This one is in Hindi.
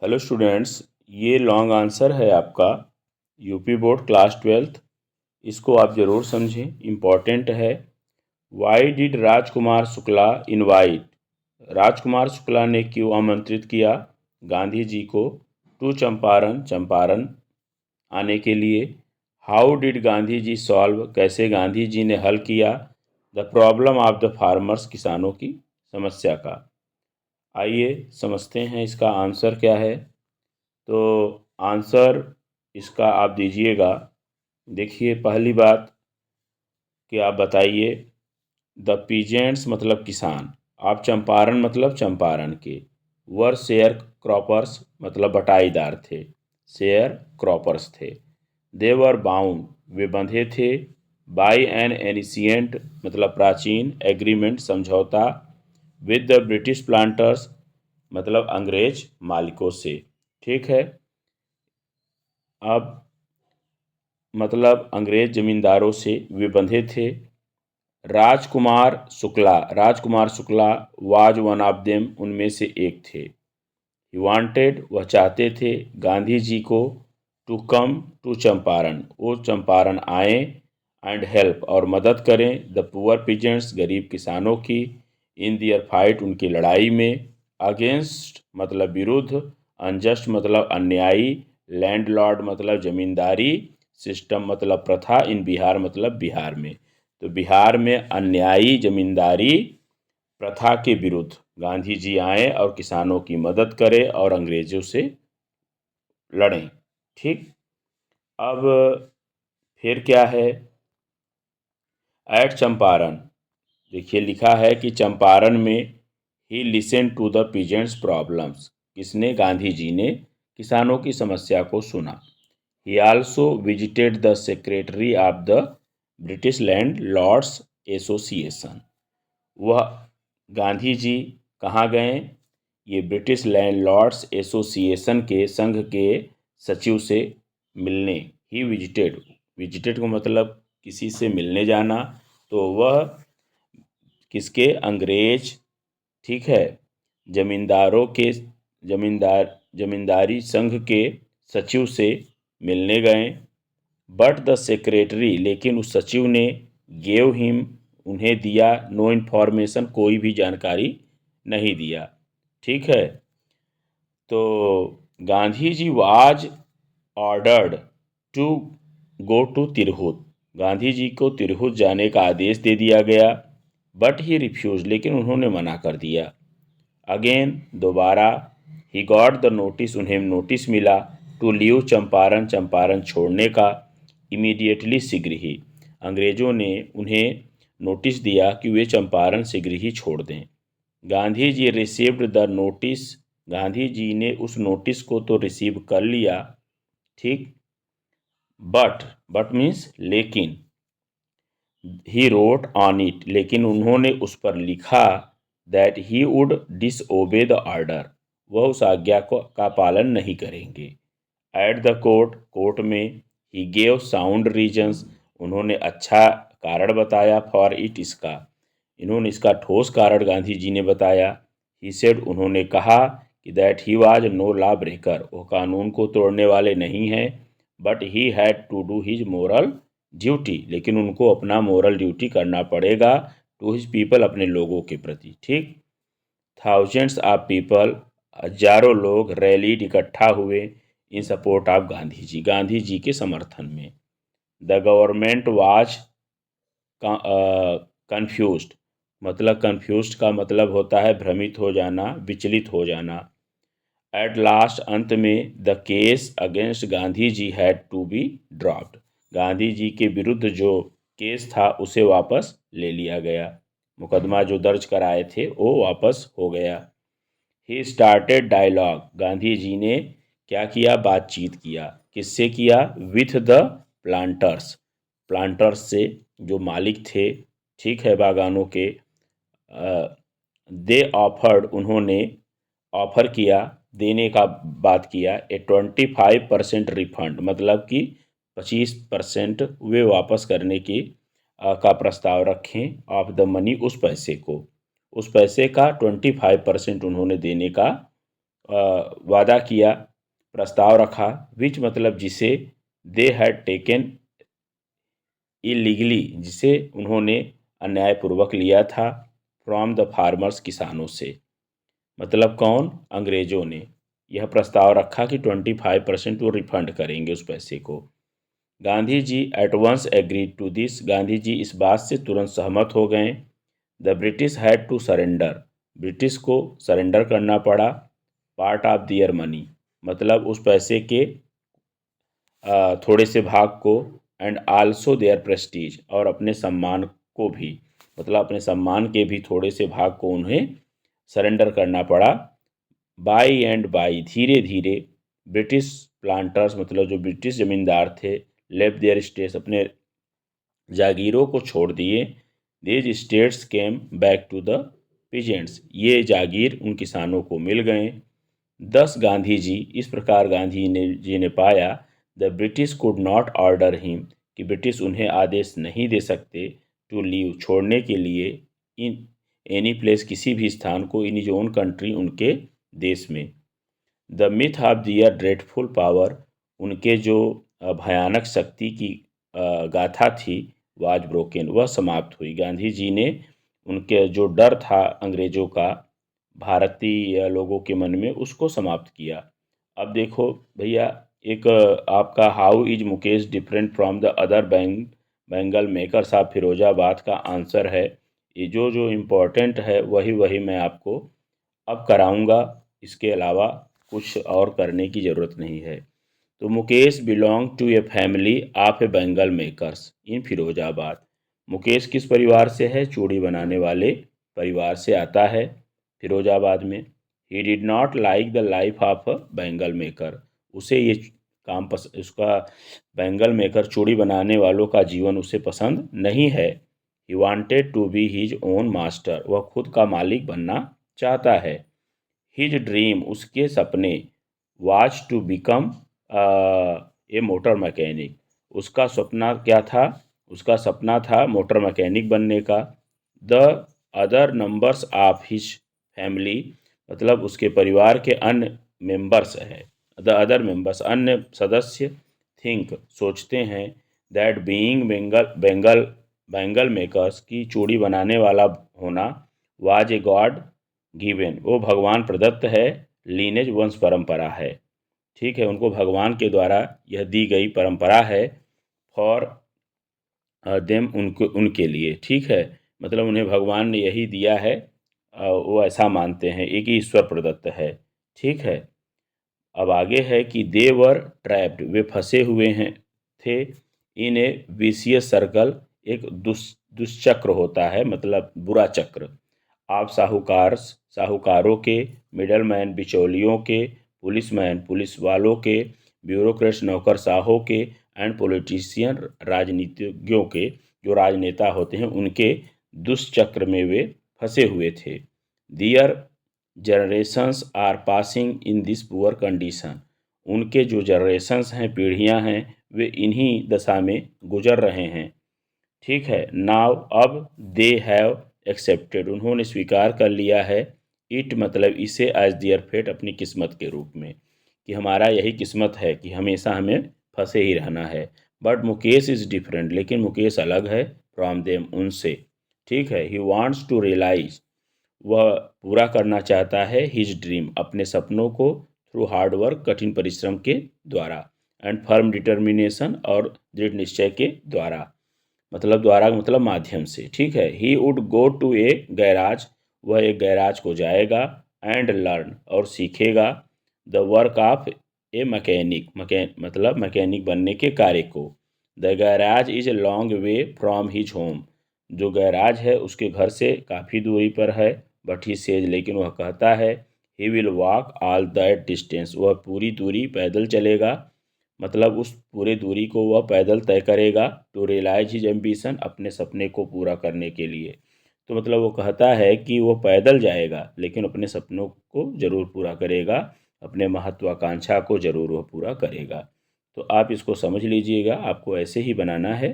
हेलो स्टूडेंट्स, ये लॉन्ग आंसर है आपका यूपी बोर्ड क्लास 12th। इसको आप ज़रूर समझें, इम्पॉर्टेंट है। Why did Rajkumar Shukla invite, Rajkumar Shukla ने क्यों आमंत्रित किया गांधी जी को टू चंपारण, चंपारण आने के लिए। How did Gandhi ji solve, कैसे गांधी जी ने हल किया the problem of the farmers, किसानों की समस्या का। आइए समझते हैं इसका आंसर क्या है। तो आंसर इसका आप दीजिएगा। देखिए, पहली बात कि आप बताइए द पीजेंट्स मतलब किसान, आप चंपारण मतलब चंपारण के, वर शेयर क्रॉपर्स मतलब बटाईदार थे, शेयर क्रॉपर्स थे। दे वर बाउंड, वे बंधे थे, बाई एन एनिशियंट मतलब प्राचीन, एग्रीमेंट समझौता, विद द ब्रिटिश प्लांटर्स मतलब अंग्रेज मालिकों से। ठीक है। अब मतलब अंग्रेज जमींदारों से वे बंधे थे। Rajkumar Shukla was one of them, उनमें से एक थे। ही वांटेड, वह चाहते थे गांधी जी को टू कम टू चंपारण, वो चंपारण आए, एंड हेल्प और मदद करें द पुअर पीजेंट्स, गरीब किसानों की, इन दियर फाइट, उनकी लड़ाई में, अगेंस्ट मतलब विरुद्ध, अनजस्ट मतलब अन्यायी, लैंडलॉर्ड मतलब जमींदारी, सिस्टम मतलब प्रथा, इन बिहार मतलब बिहार में। तो बिहार में अन्यायी जमींदारी प्रथा के विरुद्ध गांधी जी आए और किसानों की मदद करें और अंग्रेजों से लड़ें। ठीक। अब फिर क्या है, एट चंपारण, देखिए लिखा है कि चंपारण में he listen to the peasants problems, किसने, गांधी जी ने किसानों की समस्या को सुना। He also visited the secretary of the British landlords association, वह गांधी जी कहाँ गए, ये ब्रिटिश लैंडलॉर्ड्स एसोसिएशन के संघ के सचिव से मिलने। ही विजिटेड, विजिटेड का मतलब किसी से मिलने जाना, तो वह किसके, अंग्रेज, ठीक है, जमींदारों के, जमींदारी संघ के सचिव से मिलने गए। बट द सेक्रेटरी, लेकिन उस सचिव ने, गेव हिम, उन्हें दिया, नो इन्फॉर्मेशन, कोई भी जानकारी नहीं दिया। ठीक है। तो Gandhi ji was ordered to go to Tirhut, Gandhi ji को तिरहुत जाने का आदेश दे दिया गया। बट ही रिफ्यूज, लेकिन उन्होंने मना कर दिया। अगेन, दोबारा, ही गॉट द नोटिस, उन्हें नोटिस मिला, टू लीव चंपारण, चंपारण छोड़ने का, इमीडिएटली, शीघ्र ही, अंग्रेजों ने उन्हें नोटिस दिया कि वे चंपारण शीघ्र ही छोड़ दें। Gandhi ji received the notice, Gandhi ji ने उस नोटिस को तो रिसीव कर लिया। ठीक। बट मीन्स लेकिन, ही रोट ऑन इट, लेकिन उन्होंने उस पर लिखा, that he would disobey the order, वह उस आज्ञा को का पालन नहीं करेंगे। एट द कोर्ट, कोर्ट में, ही गेव साउंड रीजंस, उन्होंने अच्छा कारण बताया, फॉर इट, इसका, इन्होंने इसका ठोस कारण गांधी जी ने बताया। ही सेड, उन्होंने कहा कि that he was no lawbreaker, वो कानून को तोड़ने वाले नहीं हैं, but he had to do his moral duty, लेकिन उनको अपना मोरल ड्यूटी करना पड़ेगा, टू हिज पीपल, अपने लोगों के प्रति। ठीक। थाउजेंड्स ऑफ पीपल, हजारों लोग, रैलीड, इकट्ठा हुए, इन सपोर्ट ऑफ गांधी जी, गांधी जी के समर्थन में। द गवर्नमेंट वाज कन्फ्यूज्ड, मतलब कन्फ्यूज्ड का मतलब होता है भ्रमित हो जाना, विचलित हो जाना। एट लास्ट, अंत में, the case against Gandhi ji had to be dropped, Gandhi ji के विरुद्ध जो केस था उसे वापस ले लिया गया, मुकदमा जो दर्ज कराए थे वो वापस हो गया। He started dialogue, Gandhi ji ने क्या किया, बातचीत किया, किससे किया, विथ द प्लांटर्स, प्लांटर्स से, जो मालिक थे, ठीक है, बागानों के। दे ऑफर्ड, उन्होंने ऑफर किया, देने का बात किया, ए 25% रिफंड, मतलब कि 25% वे वापस करने की का प्रस्ताव रखें, ऑफ द मनी, उस पैसे को, उस पैसे का 25% उन्होंने देने का वादा किया, प्रस्ताव रखा, विच मतलब जिसे, दे हैड टेकन इलीगली जिसे उन्होंने अन्यायपूर्वक लिया था, फ्रॉम द फार्मर्स किसानों से। मतलब कौन? अंग्रेजों ने यह प्रस्ताव रखा कि 25% वो रिफंड करेंगे उस पैसे को। Gandhi ji at once agreed to this, Gandhi ji इस बात से तुरंत सहमत हो गए। The British had to surrender, British को सरेंडर करना पड़ा, पार्ट ऑफ दियर मनी मतलब उस पैसे के थोड़े से भाग को, एंड आल्सो देयर प्रेस्टीज और अपने सम्मान को भी, मतलब अपने सम्मान के भी थोड़े से भाग को उन्हें सरेंडर करना पड़ा। बाई एंड बाई धीरे धीरे ब्रिटिश प्लांटर्स मतलब जो ब्रिटिश जमींदार थे, लेफ्ट देयर स्टेट्स अपने जागीरों को छोड़ दिए। These states came back to the peasants, ये जागीर उन किसानों को मिल गए। दस गांधी जी, इस प्रकार गांधी ने पाया, the British could not order him कि ब्रिटिश उन्हें आदेश नहीं दे सकते, टू लीव छोड़ने के लिए, इन एनी प्लेस किसी भी स्थान को, इन इज ओन कंट्री उनके देश में। The myth of their dreadful power, उनके जो भयानक शक्ति की गाथा थी, वाज ब्रोकन वह समाप्त हुई। गांधी जी ने उनके जो डर था अंग्रेजों का भारतीय लोगों के मन में, उसको समाप्त किया। अब देखो भैया, एक आपका how is Mukesh different from the other bangle makers of Firozabad का आंसर है। ये जो जो इम्पोर्टेंट है वही वही मैं आपको अब कराऊंगा, इसके अलावा कुछ और करने की ज़रूरत नहीं है। तो Mukesh belong to a family of a bangle makers in Firozabad. Mukesh किस परिवार से है? चूड़ी बनाने वाले परिवार से आता है फिरोजाबाद में। He did not like the life of a bangle maker, उसे ये काम उसका बैंगल मेकर चूड़ी बनाने वालों का जीवन उसे पसंद नहीं है। He wanted to be his own master, वह खुद का मालिक बनना चाहता है। हिज ड्रीम, उसके सपने, was to become a motor mechanic, उसका सपना क्या था? उसका सपना था मोटर मैकेनिक बनने का। The other numbers of his family, मतलब उसके परिवार के अन्य मेंबर्स हैं, द अदर मेंबर्स अन्य सदस्य, थिंक सोचते हैं, that being Bengal bangle makers की चूड़ी बनाने वाला होना, वाज ए गॉड गिवन वो भगवान प्रदत्त है, लीनेज वंश परंपरा है। ठीक है, उनको भगवान के द्वारा यह दी गई परंपरा है, फॉर देम उनके लिए। ठीक है, मतलब उन्हें भगवान ने यही दिया है, वो ऐसा मानते हैं, एक ही ईश्वर प्रदत्त है। ठीक है, अब आगे है कि दे वर ट्रैप्ड, वे फंसे हुए हैं थे, इन ए विशियस सर्कल, एक दुष्चक्र होता है मतलब बुरा चक्र। आप साहूकारों के, मिडलमैन बिचौलियों के, पुलिसमैन पुलिस वालों के, ब्यूरोक्रेट्स नौकरशाहों के, एंड पॉलिटिशियन राजनीतिज्ञों के, जो राजनेता होते हैं उनके दुष्चक्र में वे फंसे हुए थे। Their generations are passing in this poor condition, उनके जो जनरेशंस हैं, पीढ़ियां हैं, वे इन्हीं दशा में गुजर रहे हैं। ठीक है, नाउ अब दे हैव एक्सेप्टेड, उन्होंने स्वीकार कर लिया है, इट मतलब इसे, एज दियर फेट अपनी किस्मत के रूप में, कि हमारा यही किस्मत है कि हमेशा हमें फंसे ही रहना है। बट मुकेश इज़ डिफरेंट, लेकिन मुकेश अलग है, फ्रॉम देम उनसे। ठीक है, ही वांट्स टू रियलाइज, वह पूरा करना चाहता है, हिज ड्रीम अपने सपनों को, थ्रू हार्ड वर्क कठिन परिश्रम के द्वारा, एंड फर्म डिटर्मिनेशन और दृढ़ निश्चय के द्वारा, मतलब माध्यम से। ठीक है, he would go to a garage, वह एक गैराज को जाएगा, एंड लर्न और सीखेगा, the work of a mechanic मतलब मैकेनिक बनने के कार्य को। The garage is a long way from his home, जो गैराज है उसके घर से काफ़ी दूरी पर है, बट ही सेज लेकिन वह कहता है, he will walk all that distance, वह पूरी दूरी पैदल चलेगा, मतलब उस पूरे दूरी को वह पैदल तय करेगा, टू रियलाइज हिज एम्बिशन अपने सपने को पूरा करने के लिए। तो मतलब वो कहता है कि वो पैदल जाएगा लेकिन अपने सपनों को ज़रूर पूरा करेगा, अपने महत्वाकांक्षा को ज़रूर वह पूरा करेगा। तो आप इसको समझ लीजिएगा, आपको ऐसे ही बनाना है।